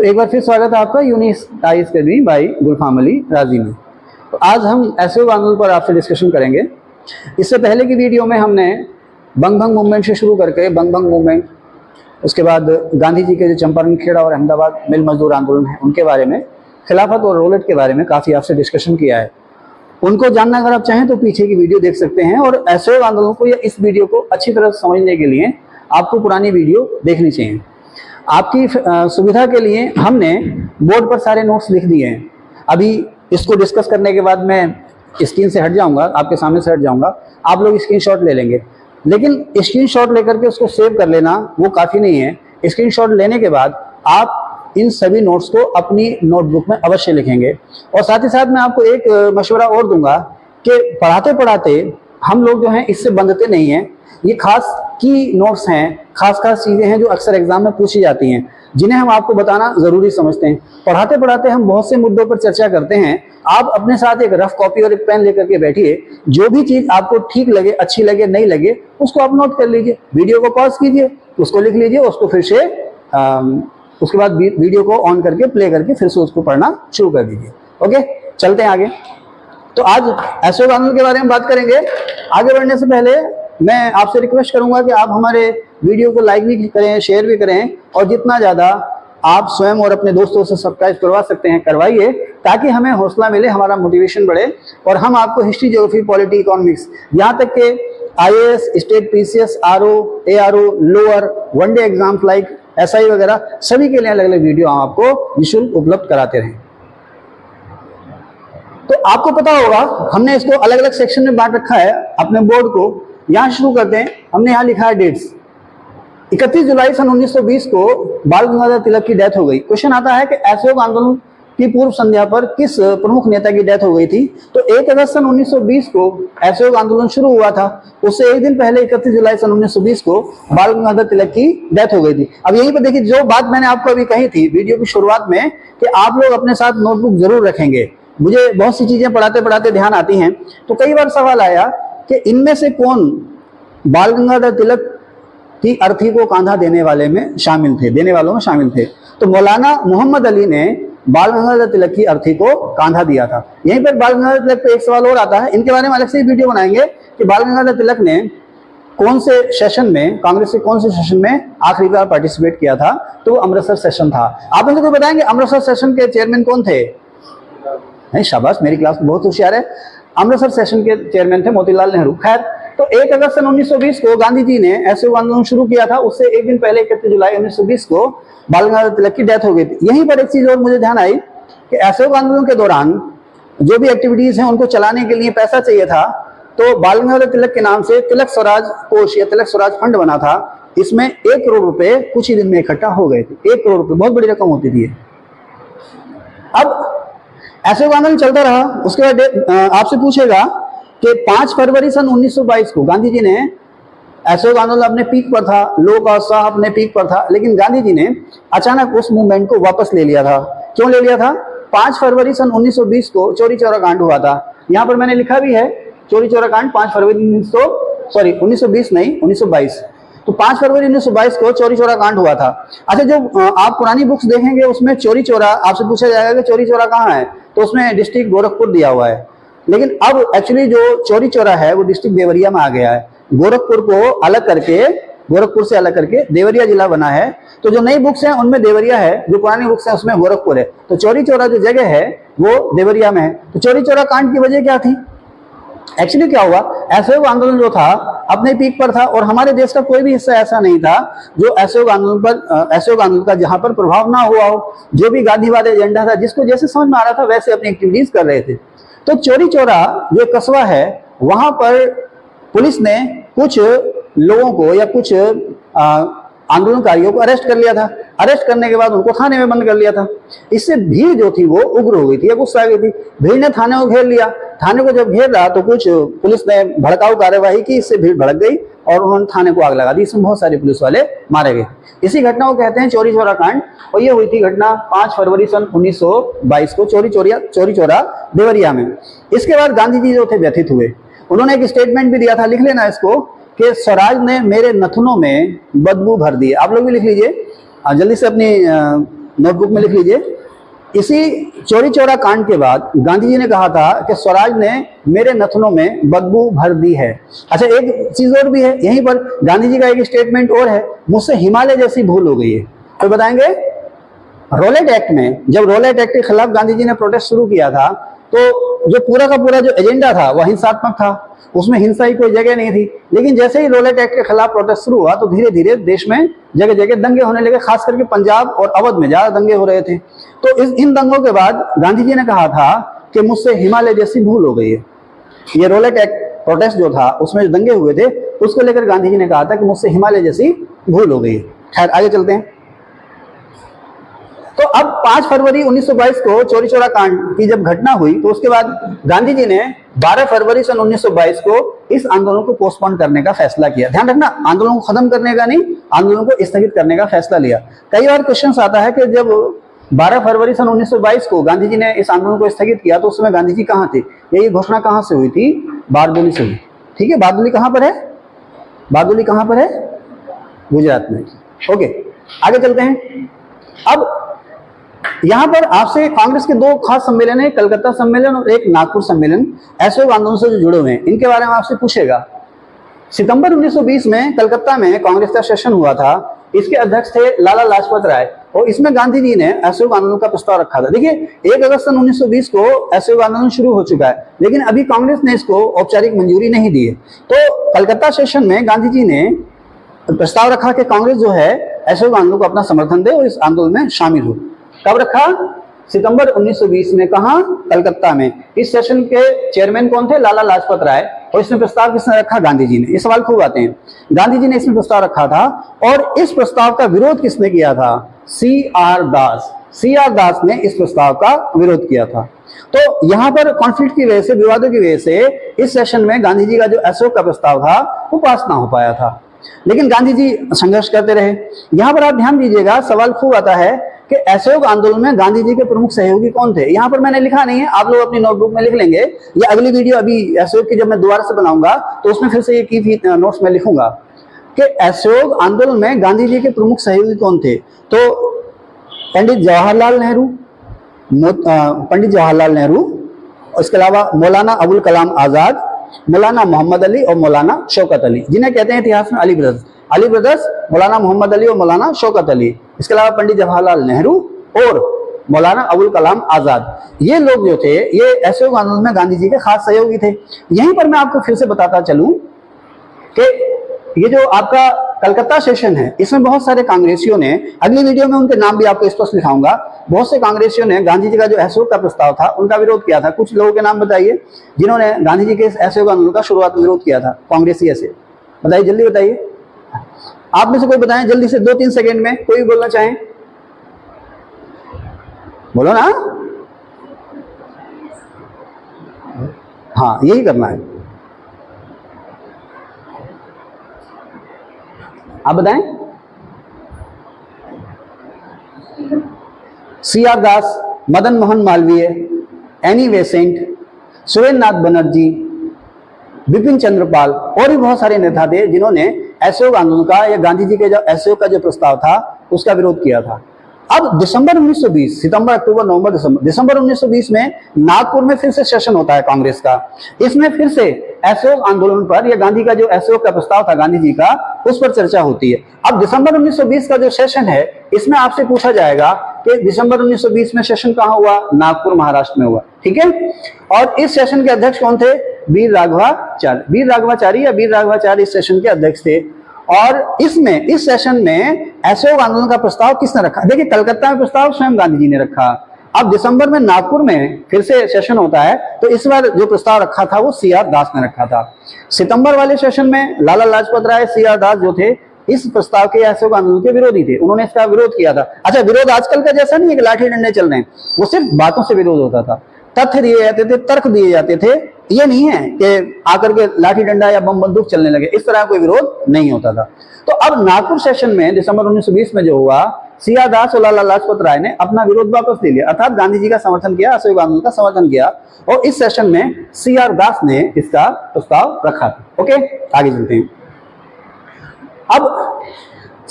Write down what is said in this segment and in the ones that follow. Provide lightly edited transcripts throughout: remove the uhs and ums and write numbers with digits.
तो एक बार फिर स्वागत है आपका यूनिक आई अकेडमी बाई गुलफाम अली राजी में। तो आज हम असहयोग आंदोलन पर आपसे डिस्कशन करेंगे। इससे पहले की वीडियो में हमने बंग भंग मूवमेंट से शुरू करके बंग भंग मूवमेंट, उसके बाद गांधी जी के जो चंपारण खेड़ा और अहमदाबाद मिल मजदूर आंदोलन है उनके बारे में, खिलाफत और रोलेट के बारे में काफ़ी आपसे डिस्कशन किया है। उनको जानना अगर आप चाहें तो पीछे की वीडियो देख सकते हैं, और असहयोग आंदोलन को या इस वीडियो को अच्छी तरह समझने के लिए आपको पुरानी वीडियो देखनी चाहिए। आपकी सुविधा के लिए हमने बोर्ड पर सारे नोट्स लिख दिए हैं। अभी इसको डिस्कस करने के बाद मैं स्क्रीन से हट जाऊंगा, आपके सामने से हट जाऊंगा, आप लोग स्क्रीनशॉट ले लेंगे। लेकिन स्क्रीनशॉट लेकर के उसको सेव कर लेना वो काफ़ी नहीं है। स्क्रीनशॉट लेने के बाद आप इन सभी नोट्स को अपनी नोटबुक में अवश्य लिखेंगे। और साथ ही साथ मैं आपको एक मशवरा और दूंगा कि पढ़ाते पढ़ाते हम लोग जो हैं इससे बंधते नहीं हैं। ये खास की नोट्स हैं, खास चीज़ें हैं जो अक्सर एग्जाम में पूछी जाती हैं, जिन्हें हम आपको बताना ज़रूरी समझते हैं। पढ़ाते पढ़ाते हम बहुत से मुद्दों पर चर्चा करते हैं। आप अपने साथ एक रफ कॉपी और एक पेन लेकर के बैठिए। जो भी चीज़ आपको ठीक लगे, अच्छी लगे, नहीं लगे, उसको आप नोट कर लीजिए। वीडियो को पॉज कीजिए, उसको लिख लीजिए, उसको फिर से उसके बाद वीडियो को ऑन करके प्ले करके फिर से उसको पढ़ना शुरू कर दीजिए। ओके, चलते हैं आगे। तो आज असहयोग आंदोलन के बारे में बात करेंगे। आगे बढ़ने से पहले मैं आपसे रिक्वेस्ट करूंगा कि आप हमारे वीडियो को लाइक भी करें, शेयर भी करें, और जितना ज़्यादा आप स्वयं और अपने दोस्तों से सब्सक्राइब करवा सकते हैं करवाइए, ताकि हमें हौसला मिले, हमारा मोटिवेशन बढ़े, और हम आपको हिस्ट्री, ज्योग्राफी, पॉलिटी, इकोनॉमिक्स, यहाँ तक के IAS, state PCS, RO, ARO, lower, one day exams like SI वगैरह सभी के लिए अलग अलग वीडियो हम आपको निःशुल्क उपलब्ध कराते रहें। तो आपको पता होगा हमने इसको अलग अलग सेक्शन में बांट रखा है अपने बोर्ड को। यहाँ शुरू करते हैं। हमने यहाँ लिखा है डेट्स। 31 जुलाई सन 1920 को बाल गंगाधर तिलक की डेथ हो गई। क्वेश्चन आता है कि असहयोग आंदोलन की पूर्व संध्या पर किस प्रमुख नेता की डेथ हो गई थी? तो 1 अगस्त सन 1920 को असहयोग आंदोलन शुरू हुआ था। उससे एक दिन पहले 31 जुलाई सन 1920 को बाल गंगाधर तिलक की डेथ हो गई थी। अब यहीं पर देखिए, जो बात मैंने आपको अभी कही थी वीडियो की शुरुआत में कि आप लोग अपने साथ नोटबुक जरूर रखेंगे। मुझे बहुत सी चीजें पढ़ाते पढ़ाते ध्यान आती हैं, तो कई बार सवाल आया कि इनमें से कौन बाल गंगाधर तिलक की अर्थी को कांधा देने वालों में शामिल थे। तो मौलाना मोहम्मद अली ने बाल गंगाधर तिलक की अर्थी को कांधा दिया था। यहीं पर बाल गंगाधर तिलक पे एक सवाल और आता है, इनके बारे में अलग से वीडियो बनाएंगे कि बाल गंगाधर तिलक ने कौन से सेशन में, कांग्रेस के कौन से सेशन में आखिरी बार पार्टिसिपेट किया था? तो अमृतसर सेशन था। आप मुझे कोई बताएंगे अमृतसर सेशन के चेयरमैन कौन थे? नहीं, शाबाश, मेरी क्लास बहुत होशियार है। अमृतसर सेशन के चेयरमैन थे मोतीलाल नेहरू। खैर, तो 1 अगस्त सन 1920 को गांधी जी ने असहयोग आंदोलन शुरू किया था। उससे एक दिन पहले 31 जुलाई 1920 को बाल गंगाधर तिलक की डेथ हो गई थी। यहीं पर एक चीज और मुझे ध्यान आई कि असहयोग आंदोलन के दौरान जो भी एक्टिविटीज हैं उनको चलाने के लिए पैसा चाहिए था। तो बाल गंगाधर तिलक के नाम से तिलक स्वराज कोष या तिलक स्वराज फंड बना था। इसमें 1 करोड़ रुपए कुछ ही दिन में इकट्ठा हो गए थे। 1 करोड़ रुपए बहुत बड़ी रकम होती थी। अब असहयोग आंदोलन चलता रहा। उसके बाद आपसे पूछेगा कि 5 फरवरी सन 1922 को गांधी जी ने, असहयोग आंदोलन अपने पीक पर था, लोगों का उत्साह अपने पीक पर था, लेकिन गांधी जी ने अचानक उस मूवमेंट को वापस ले लिया था। क्यों ले लिया था? 5 फरवरी सन 1920 को चौरी चौरा कांड हुआ था। यहाँ पर मैंने लिखा भी है चौरी चौरा कांड 5 फरवरी 1920 नहीं 1922। तो 5 फरवरी 1922 को चौरी चौरा कांड हुआ था। अच्छा, जो आप पुरानी बुक्स देखेंगे उसमें चौरी चौरा आपसे पूछा जाएगा कि चौरी चौरा कहाँ है, तो उसमें डिस्ट्रिक्ट गोरखपुर दिया हुआ है। लेकिन अब एक्चुअली जो चौरी चौरा है वो डिस्ट्रिक्ट देवरिया में आ गया है। गोरखपुर को अलग करके, गोरखपुर से अलग करके देवरिया जिला बना है। तो जो नई बुक्स हैं उनमें देवरिया है, जो पुरानी बुक्स हैं उसमें गोरखपुर है। तो चौरी चौरा जो जगह है वो देवरिया में है। तो चौरी चौरा कांड की वजह क्या थी? एक्चुअली क्या हुआ, असहयोग आंदोलन जो था अपने पीक पर था, और हमारे देश का कोई भी हिस्सा ऐसा नहीं था जो असहयोग आंदोलन का जहां पर प्रभाव ना हुआ हो। जो भी गांधीवादी एजेंडा था, जिसको जैसे समझ में आ रहा था वैसे अपनी एक्टिविटीज कर रहे थे। तो चौरी चौरा जो कस्बा है, वहां पर पुलिस ने कुछ लोगों को या कुछ आंदोलनकारियों को अरेस्ट कर लिया था। अरेस्ट करने के बाद उनको थाने में बंद कर लिया था। इससे भीड़ जो थी वो उग्र हो गई थी या गुस्सा आ गई थी। भीड़ ने थाने को घेर लिया। थाने को जब घेर रहा तो कुछ पुलिस ने भड़काऊ कार्यवाही की, इससे भीड़ भड़क गई और उन्होंने थाने को आग लगा दी। इसमें बहुत सारे पुलिस वाले मारे गए। इसी घटना को कहते हैं चौरी चौरा कांड, और ये हुई थी घटना 5 फरवरी सन 1922 को चौरी चौरा देवरिया में। इसके बाद गांधी जी जो थे व्यथित हुए। उन्होंने एक स्टेटमेंट भी दिया था, लिख लेना इसको, कि स्वराज ने मेरे नथुनों में बदबू भर दी। आप लोग भी लिख लीजिए जल्दी से अपनी नोटबुक में लिख लीजिए। इसी चोरी चौरा कांड के बाद गांधी जी ने कहा था कि स्वराज ने मेरे नथनों में बदबू भर दी है। अच्छा, एक चीज और भी है यहीं पर, गांधी जी का एक स्टेटमेंट और है, मुझसे हिमालय जैसी भूल हो गई है। तो बताएंगे रोलेट एक्ट में, जब रोलेट एक्ट के खिलाफ गांधी जी ने प्रोटेस्ट शुरू किया था तो जो पूरा का पूरा जो एजेंडा था वह हिंसात्मक था, उसमें हिंसा की कोई जगह नहीं थी। लेकिन जैसे ही रोलेट एक्ट के खिलाफ प्रोटेस्ट शुरू हुआ तो धीरे धीरे देश में जगह जगह दंगे होने लगे, खास करके पंजाब और अवध में ज्यादा दंगे हो रहे थे। तो इन दंगों के बाद गांधी जी ने कहा था कि मुझसे हिमालय जैसी भूल हो गई है। ये रोलेट एक्ट प्रोटेस्ट जो था उसमें जो दंगे हुए थे उसको लेकर गांधी जी ने कहा था कि मुझसे हिमालय जैसी भूल हो गई है। खैर आगे चलते हैं। तो अब 5 फरवरी 1922 को चोरी चौरा कांड की जब घटना हुई तो उसके बाद गांधी जी ने 12 फरवरी सन 1922 को इस आंदोलन को पोस्टपोन करने का फैसला किया। ध्यान रखना, आंदोलन को खत्म करने का नहीं, आंदोलन को स्थगित करने का फैसला लिया। कई बार क्वेश्चन आता है कि जब 12 फरवरी सन 1922 को गांधी जी ने इस आंदोलन को स्थगित किया तो उस समय गांधी जी कहाँ थे, ये घोषणा कहाँ से हुई थी? बारदोली से हुई। ठीक है, बारदोली कहाँ पर है? बारदोली कहाँ पर है? गुजरात में। ओके, आगे चलते हैं। अब यहां पर आपसे कांग्रेस के 2 खास सम्मेलन है, कलकत्ता सम्मेलन और एक नागपुर सम्मेलन, असहयोग आंदोलन से जो जुड़े हुए हैं, इनके बारे में आपसे पूछेगा। सितंबर 1920 में कलकत्ता में कांग्रेस का सेशन हुआ था। इसके अध्यक्ष थे लाला लाजपत राय और इसमें गांधी जी ने असहयोग आंदोलन का प्रस्ताव रखा था। देखिए 1 अगस्त सन 1920 को असहयोग आंदोलन शुरू हो चुका है, लेकिन अभी कांग्रेस ने इसको औपचारिक मंजूरी नहीं दी है। तो कलकत्ता सेशन में गांधी जी ने प्रस्ताव रखा कि कांग्रेस जो है असहयोग आंदोलन को अपना समर्थन दे और इस आंदोलन में शामिल हो। कब रखा? सितंबर 1920 में। कहा? कलकत्ता में। इस सेशन के चेयरमैन कौन थे? लाला लाजपत राय। और इसमें प्रस्ताव किसने रखा? गांधी जी ने। ये सवाल खूब आते हैं। गांधी जी ने इसमें प्रस्ताव रखा था और इस प्रस्ताव का विरोध किसने किया था? CR दास। CR दास ने इस प्रस्ताव का विरोध किया था। तो यहां पर कॉन्फ्लिक्ट की वजह से, विवादों की वजह से इस सेशन में गांधी जी का जो असहयोग का प्रस्ताव था वो पास ना हो पाया था, लेकिन गांधी जी संघर्ष करते रहे। यहां पर आप ध्यान दीजिएगा, सवाल खूब आता है कि असहयोग आंदोलन में गांधी जी के प्रमुख सहयोगी कौन थे। यहां पर मैंने लिखा नहीं है, आप लोग अपनी नोटबुक में लिख लेंगे, या अगली वीडियो अभी असहयोग की जब मैं दोबारा से बनाऊंगा तो उसमें फिर से ये की नोट्स में लिखूंगा कि असहयोग आंदोलन में गांधी जी के प्रमुख सहयोगी कौन थे। तो पंडित जवाहरलाल नेहरू, इसके अलावा मौलाना अबुल कलाम आजाद, मौलाना मोहम्मद अली और मौलाना शौकत अली, जिन्हें कहते हैं इतिहास में अली ब्रदर्स, मौलाना मोहम्मद अली और मौलाना शौकत अली। इसके अलावा पंडित जवाहरलाल नेहरू और मौलाना अबुल कलाम आजाद, ये लोग जो थे ये असहयोग आंदोलन में गांधी जी के खास सहयोगी थे। यहीं पर मैं आपको फिर से बताता चलूं कि ये जो आपका कलकत्ता सेशन है इसमें बहुत सारे कांग्रेसियों ने, अगली वीडियो में उनके नाम भी आपको स्पष्ट लिखाऊंगा, बहुत से कांग्रेसियों ने गांधी जी का जो असहयोग का प्रस्ताव था उनका विरोध किया था। कुछ लोगों के नाम बताइए जिन्होंने गांधी जी के असहयोग आंदोलन का शुरुआत में विरोध किया था कांग्रेसी ऐसे, बताइए, जल्दी बताइए। आप में से कोई बताएं जल्दी से, 2-3 सेकेंड में, कोई बोलना चाहें, बोलो ना। हाँ, यही करना है। आप बताएं। CR दास, मदन मोहन मालवीय, एनी बेसेंट, सुरेंद्र नाथ बनर्जी, बिपिन चंद्र पाल और भी बहुत सारे नेता थे जिन्होंने असहयोग आंदोलन का या गांधी जी के जो असहयोग का जो प्रस्ताव था उसका विरोध किया था। अब दिसंबर 1920, सितंबर, अक्टूबर, नवंबर, दिसंबर 1920 में नागपुर में फिर से सेशन होता है कांग्रेस का। इसमें फिर से असहयोग आंदोलन पर या गांधी का जो असहयोग का प्रस्ताव था गांधी जी का, उस पर चर्चा होती है। अब दिसंबर 1920 का जो सेशन है इसमें आपसे पूछा जाएगा कि दिसंबर 1920 में सेशन कहाँ हुआ? नागपुर, महाराष्ट्र में हुआ। ठीक है, और इस सेशन के अध्यक्ष कौन थे? वीर राघवाचारी या वीर राघवाचारी इस सेशन के अध्यक्ष थे। और इसमें, इस सेशन में असहयोग आंदोलन का प्रस्ताव किसने रखा? देखिए कलकत्ता में प्रस्ताव स्वयं गांधी जी ने रखा। अब दिसंबर में नागपुर में फिर से सेशन होता है तो इस बार जो प्रस्ताव रखा था वो CR दास ने रखा था। सितंबर वाले सेशन में लाला लाजपत राय, CR दास जो थे इस प्रस्ताव के, असहयोग आंदोलन के विरोधी थे, उन्होंने इसका विरोध किया था। अच्छा, विरोध आजकल का जैसा नहीं है कि लाठी डंडे चल रहे हैं, वो सिर्फ बातों से विरोध होता था, तथ्य दिए जाते थे, तर्क दिए जाते थे। ये नहीं है कि आकर के लाठी डंडा या बम बंदूक चलने लगे, इस तरह कोई विरोध नहीं होता था। तो अब नागपुर सेशन में दिसंबर 1920 में जो हुआ, CR दास और लाला लाजपत राय ने अपना विरोध वापस ले लिया, अर्थात गांधी जी का समर्थन किया, असहयोग आंदोलन का समर्थन किया, और इस सेशन में CR दास ने इसका प्रस्ताव रखा था। ओके, आगे चलते हैं। अब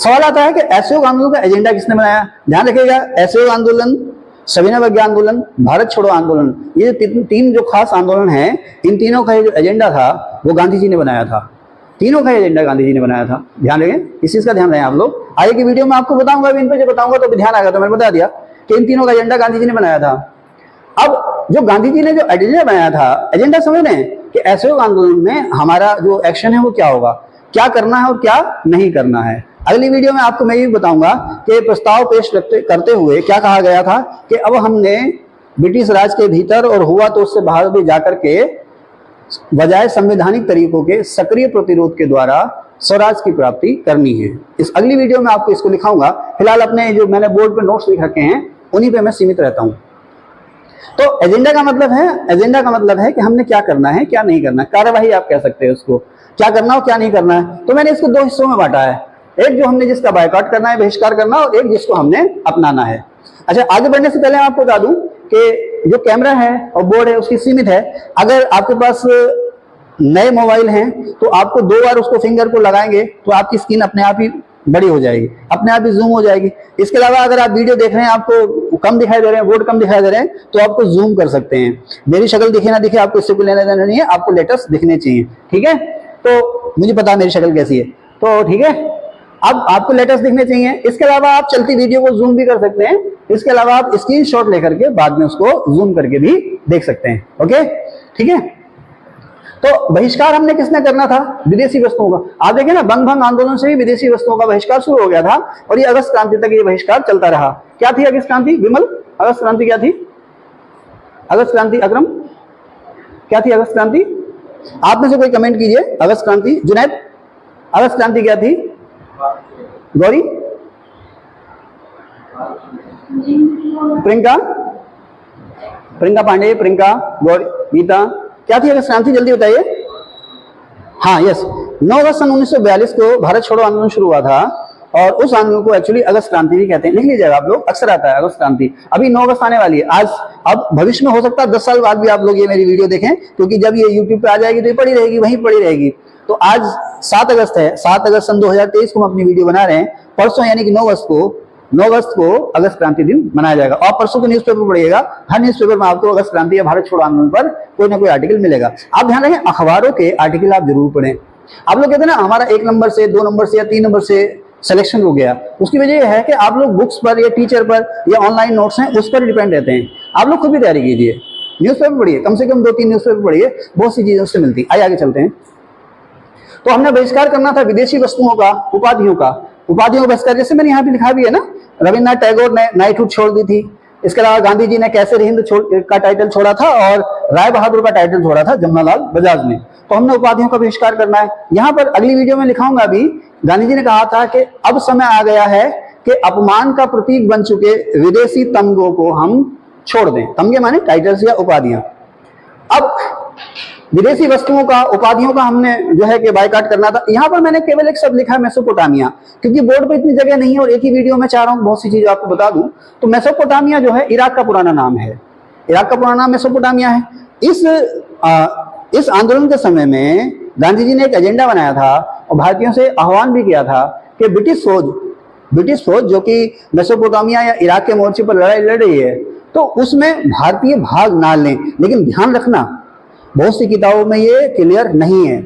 सवाल आता है कि असहयोग आंदोलन का एजेंडा किसने बनाया। ध्यान रखिएगा, असहयोग आंदोलन, सविनय अवज्ञा आंदोलन, भारत छोड़ो आंदोलन, ये तीन जो खास आंदोलन हैं, इन तीनों का जो एजेंडा था वो गांधी जी ने बनाया था। तीनों का एजेंडा गांधी जी ने बनाया था। ध्यान रखें, इस चीज का ध्यान रखें आप लोग। आगे की वीडियो में आपको बताऊंगा, इन पे जो बताऊंगा तो भी ध्यान आएगा। तो मैंने बता दिया कि इन तीनों का एजेंडा गांधी जी ने बनाया था। अब जो गांधी जी ने जो एजेंडा बनाया था, एजेंडा समझ रहे हैं कि असहयोग आंदोलन में हमारा जो एक्शन है वो क्या होगा, क्या करना है और क्या नहीं करना है। अगली वीडियो में आपको मैं ये बताऊंगा कि प्रस्ताव पेश करते हुए क्या कहा गया था कि अब हमने ब्रिटिश राज के भीतर और हुआ तो उससे बाहर भी जाकर के बजाय संवैधानिक तरीकों के सक्रिय प्रतिरोध के द्वारा स्वराज की प्राप्ति करनी है। इस अगली वीडियो में आपको इसको लिखाऊंगा। फिलहाल अपने जो मैंने बोर्ड पे नोट्स लिख रखे हैं उन्हीं पे मैं सीमित रहता हूं। तो एजेंडा का मतलब है कि हमने क्या करना है क्या नहीं करना है, कार्यवाही आप कह सकते हैं उसको, क्या करना और क्या नहीं करना है। तो मैंने इसको दो हिस्सों में बांटा है, एक जो हमने जिसका बायकॉट करना है, बहिष्कार करना, और एक जिसको हमने अपनाना है। अच्छा, आगे बढ़ने से पहले मैं आपको बता दूं कि जो कैमरा है और बोर्ड है उसकी सीमित है। अगर आपके पास नए मोबाइल हैं तो आपको 2 बार उसको फिंगर को लगाएंगे तो आपकी स्क्रीन अपने आप ही बड़ी हो जाएगी, अपने आप ही जूम हो जाएगी। इसके अलावा अगर आप वीडियो देख रहे हैं, आपको कम दिखाई दे रहे हैं, बोर्ड कम दिखाई दे रहे हैं, तो आपको जूम कर सकते हैं। मेरी शक्ल दिखे ना दिखे आपको इससे कोई लेना देना नहीं है, आपको लेटेस्ट दिखने चाहिए, ठीक है। तो मुझे पता है मेरी शक्ल कैसी है, तो ठीक है, अब आपको लेटेस्ट दिखने चाहिए। इसके अलावा आप चलती वीडियो को जूम भी कर सकते हैं। इसके अलावा आप स्क्रीनशॉट लेकर के बाद में उसको जूम करके भी देख सकते हैं। ओके, ठीक है। तो बहिष्कार हमने किसने करना था? विदेशी वस्तुओं का। आप देखिए ना, बंग भंग आंदोलन से ही विदेशी वस्तुओं का बहिष्कार शुरू हो गया था और ये अगस्त क्रांति तक ये बहिष्कार चलता रहा। क्या थी अगस्त क्रांति? विमल, अगस्त क्रांति क्या थी? अगस्त क्रांति अकरम, क्या थी अगस्त क्रांति? आप में से कोई कमेंट कीजिए। अगस्त क्रांति, जुनैद, अगस्त क्रांति क्या थी? गौरी, प्रियंका, प्रियंका पांडे, प्रियंका, गौरी, गीता, क्या थी अगस्त क्रांति? जल्दी बताइए। हाँ, यस, 9 अगस्त सन 1942 को भारत छोड़ो आंदोलन शुरू हुआ था और उस आंदोलन को एक्चुअली अगस्त क्रांति भी कहते हैं। लिख लीजिएगा आप लोग, अक्सर आता है अगस्त क्रांति। अभी 9 अगस्त आने वाली है आज। अब भविष्य में हो सकता है 10 साल बाद भी आप लोग ये मेरी वीडियो देखें, क्योंकि जब ये यूट्यूब पे आ जाएगी तो ये पड़ी रहेगी, वहीं पड़ी रहेगी। तो आज 7 अगस्त है, 7 अगस्त सन 2023 को हम अपनी वीडियो बना रहे हैं। परसों यानी कि 9 अगस्त को अगस्त क्रांति दिन मनाया जाएगा। और परसों के न्यूज़पेपर पढ़िएगा, हर न्यूज़पेपर में आपको अगस्त क्रांति या भारत छोड़ो आंदोलन पर कोई ना कोई आर्टिकल मिलेगा। आप ध्यान रखें, अखबारों के आर्टिकल आप जरूर पढ़ें। आप लोग कहते हैं ना हमारा 1 नंबर से, 2 नंबर से या 3 नंबर से सिलेक्शन हो गया, उसकी वजह यह है कि आप लोग बुक्स पर या टीचर पर या ऑनलाइन नोट्स हैं उस पर डिपेंड रहते हैं। आप लोग खुद भी तैयारी कीजिए, न्यूज़पेपर पढ़िए, कम से कम 2-3 न्यूज़पेपर पढ़िए, बहुत सी चीजें उससे मिलती। आगे चलते हैं। तो हमने बहिष्कार करना था विदेशी वस्तुओं का, उपाधियों का बहिष्कार। जैसे मैंने यहाँ पे लिखा भी है ना, रविन्द्रनाथ टैगोर ने नाइटहुड छोड़ दी थी। इसके अलावा गांधी जी ने कैसर हिंद का टाइटल छोड़ा था और राय बहादुर का टाइटल छोड़ा था जमनालाल बजाज ने। तो हमने उपाधियों का बहिष्कार करना है। यहाँ पर अगली वीडियो में लिखाऊंगा भी, गांधी जी ने कहा था कि अब समय आ गया है कि अपमान का प्रतीक बन चुके विदेशी तमगों को हम छोड़ दें। तमगे माने टाइटल्स या उपाधियां। अब विदेशी वस्तुओं का, उपाधियों का हमने जो है कि बायकॉट करना था। यहाँ पर मैंने केवल एक शब्द लिखा है, मेसोपोटामिया, क्योंकि बोर्ड पे इतनी जगह नहीं है और एक ही वीडियो में चाह रहा हूँ बहुत सी चीजें आपको बता दूं। तो मेसोपोटामिया जो है इराक का पुराना नाम है, इराक का पुराना नाम मेसोपोटामिया है। इस आंदोलन के समय में गांधी जी ने एक एजेंडा बनाया था और भारतीयों से आह्वान भी किया था कि ब्रिटिश फौज जो कि मेसोपोटामिया या इराक के मोर्चे पर लड़ाई लड़ रही है, तो उसमें भारतीय भाग ना लें। लेकिन ध्यान रखना, बहुत सी किताबों में ये क्लियर नहीं है।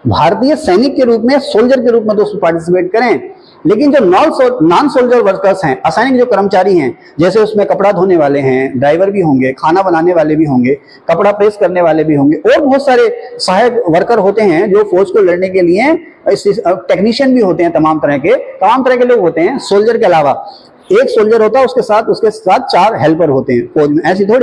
भारतीय सैनिक के रूप में, सोल्जर के रूप में तो उसमें पार्टिसिपेट करें, लेकिन जो नॉन सोल्जर वर्कर्स हैं, असैनिक जो कर्मचारी हैं, जैसे उसमें कपड़ा धोने वाले हैं, ड्राइवर भी होंगे, खाना बनाने वाले भी होंगे, कपड़ा प्रेस करने वाले भी होंगे, और बहुत सारे सहायक वर्कर होते हैं जो फौज को लड़ने के लिए, टेक्नीशियन भी होते हैं, तमाम तरह के लोग होते हैं। सोल्जर के अलावा एक सोल्जर होता है, उसके साथ 4 हेल्पर होते हैं फौज में। ऐसी थोड़ी